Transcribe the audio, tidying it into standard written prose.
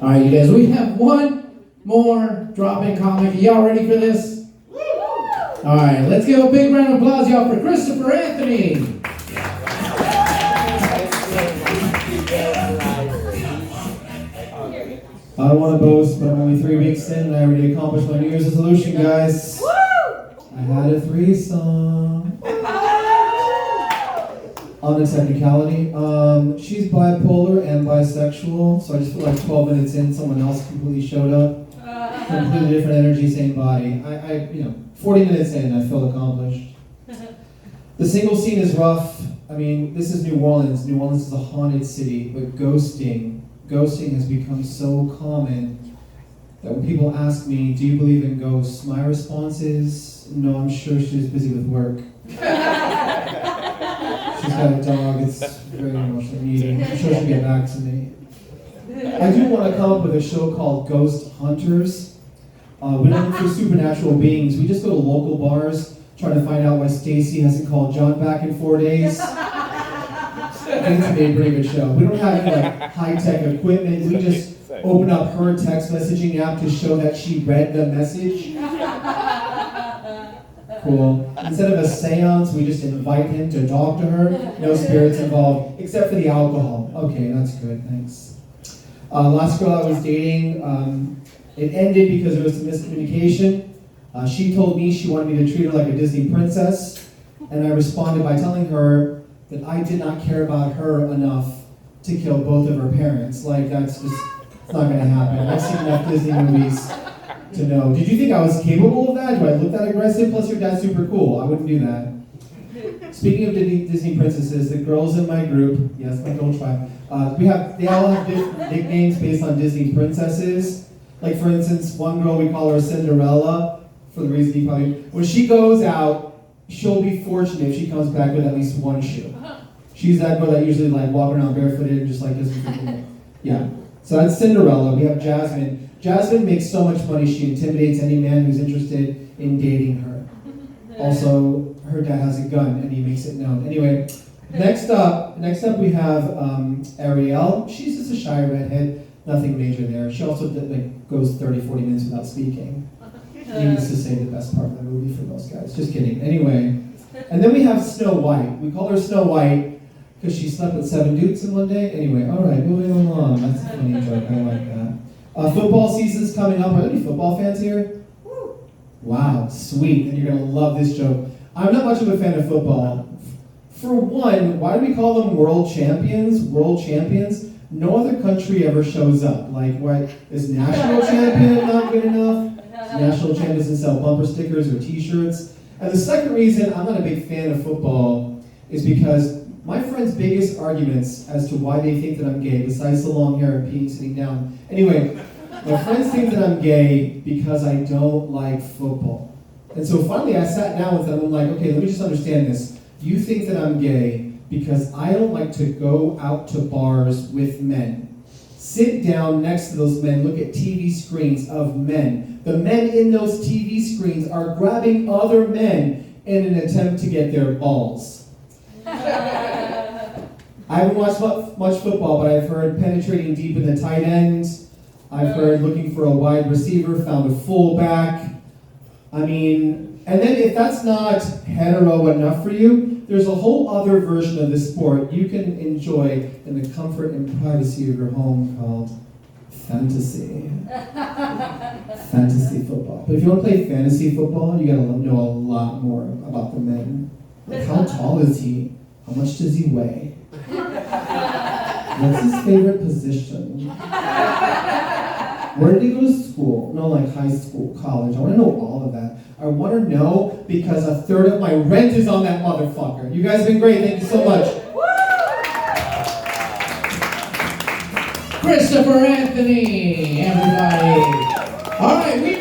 All right, you guys, we have one more drop-in comic. Are y'all ready for this? All right, let's give a big round of applause, y'all, for Christopher Anthony. I don't want to boast, but I'm only 3 weeks in and I already accomplished my New Year's resolution, guys. I had a threesome. On the technicality, she's bipolar and bisexual, so I just feel like 12 minutes in, someone else completely showed up. Completely different energy, same body. 40 minutes in, I feel accomplished. The single scene is rough. I mean, this is New Orleans. New Orleans is a haunted city, but ghosting has become so common that when people ask me, do you believe in ghosts? My response is, no, I'm sure she's busy with work. She's got a dog, it's very emotionally needy. I'm sure she'll get back to me. I do want to come up with a show called Ghost Hunters. We don't look for supernatural beings. We just go to local bars, trying to find out why Stacy hasn't called John back in 4 days. I think it's gonna be a pretty good show. We don't have any high-tech equipment. We just open up her text messaging app to show that she read the message. Cool. Instead of a seance, we just invite him to talk to her. No spirits involved, except for the alcohol. Okay, that's good, thanks. Last girl I was dating, it ended because there was some miscommunication. She told me she wanted me to treat her like a Disney princess, and I responded by telling her that I did not care about her enough to kill both of her parents. Like, that's just, it's not gonna happen. I've seen enough Disney movies to know. Did you think I was capable of that? Do I look that aggressive? Plus your dad's super cool. I wouldn't do that. Speaking of Disney princesses, the girls in my group, yes, my girl tribe, they all have different nicknames based on Disney princesses. Like, for instance, one girl, we call her Cinderella, for the reason you probably, when she goes out, she'll be fortunate if she comes back with at least one shoe. She's that girl that usually walking around barefooted and just doesn't. Yeah. So that's Cinderella. We have Jasmine. Jasmine makes so much money she intimidates any man who's interested in dating her. Also, her dad has a gun and he makes it known. Anyway, next up we have Ariel. She's just a shy redhead. Nothing major there. She also goes 30, 40 minutes without speaking. Needless to say, the best part of the movie for most guys. Just kidding. Anyway, and then we have Snow White. We call her Snow White because she slept with 7 dudes in one day. Anyway, all right, moving along. That's a funny joke. I like that. Football season's coming up. Are there any football fans here? Wow, sweet. And you're going to love this joke. I'm not much of a fan of football. For one, why do we call them world champions? World champions? No other country ever shows up. Like, what? Is national champion not good enough? National champ doesn't sell bumper stickers or t-shirts. And the second reason I'm not a big fan of football is because my friends' biggest arguments as to why they think that I'm gay, besides the long hair and peeing sitting down. Anyway, my friends think that I'm gay because I don't like football. And so finally I sat down with them and I'm like, okay, let me just understand this. You think that I'm gay because I don't like to go out to bars with men. Sit down next to those men, look at TV screens of men. The men in those TV screens are grabbing other men in an attempt to get their balls. I haven't watched much football, but I've heard penetrating deep in the tight end. I've heard looking for a wide receiver, found a fullback. I mean, and then if that's not hetero enough for you, there's a whole other version of this sport you can enjoy in the comfort and privacy of your home called fantasy. Fantasy football. But if you want to play fantasy football, you gotta know a lot more about the men. Like, how tall is he? How much does he weigh? What's his favorite position? Where did he go to school? No, like high school, college. I want to know all of that. I want to know because a third of my rent is on that motherfucker. You guys have been great. Thank you so much. Christopher Anthony, everybody. All right, we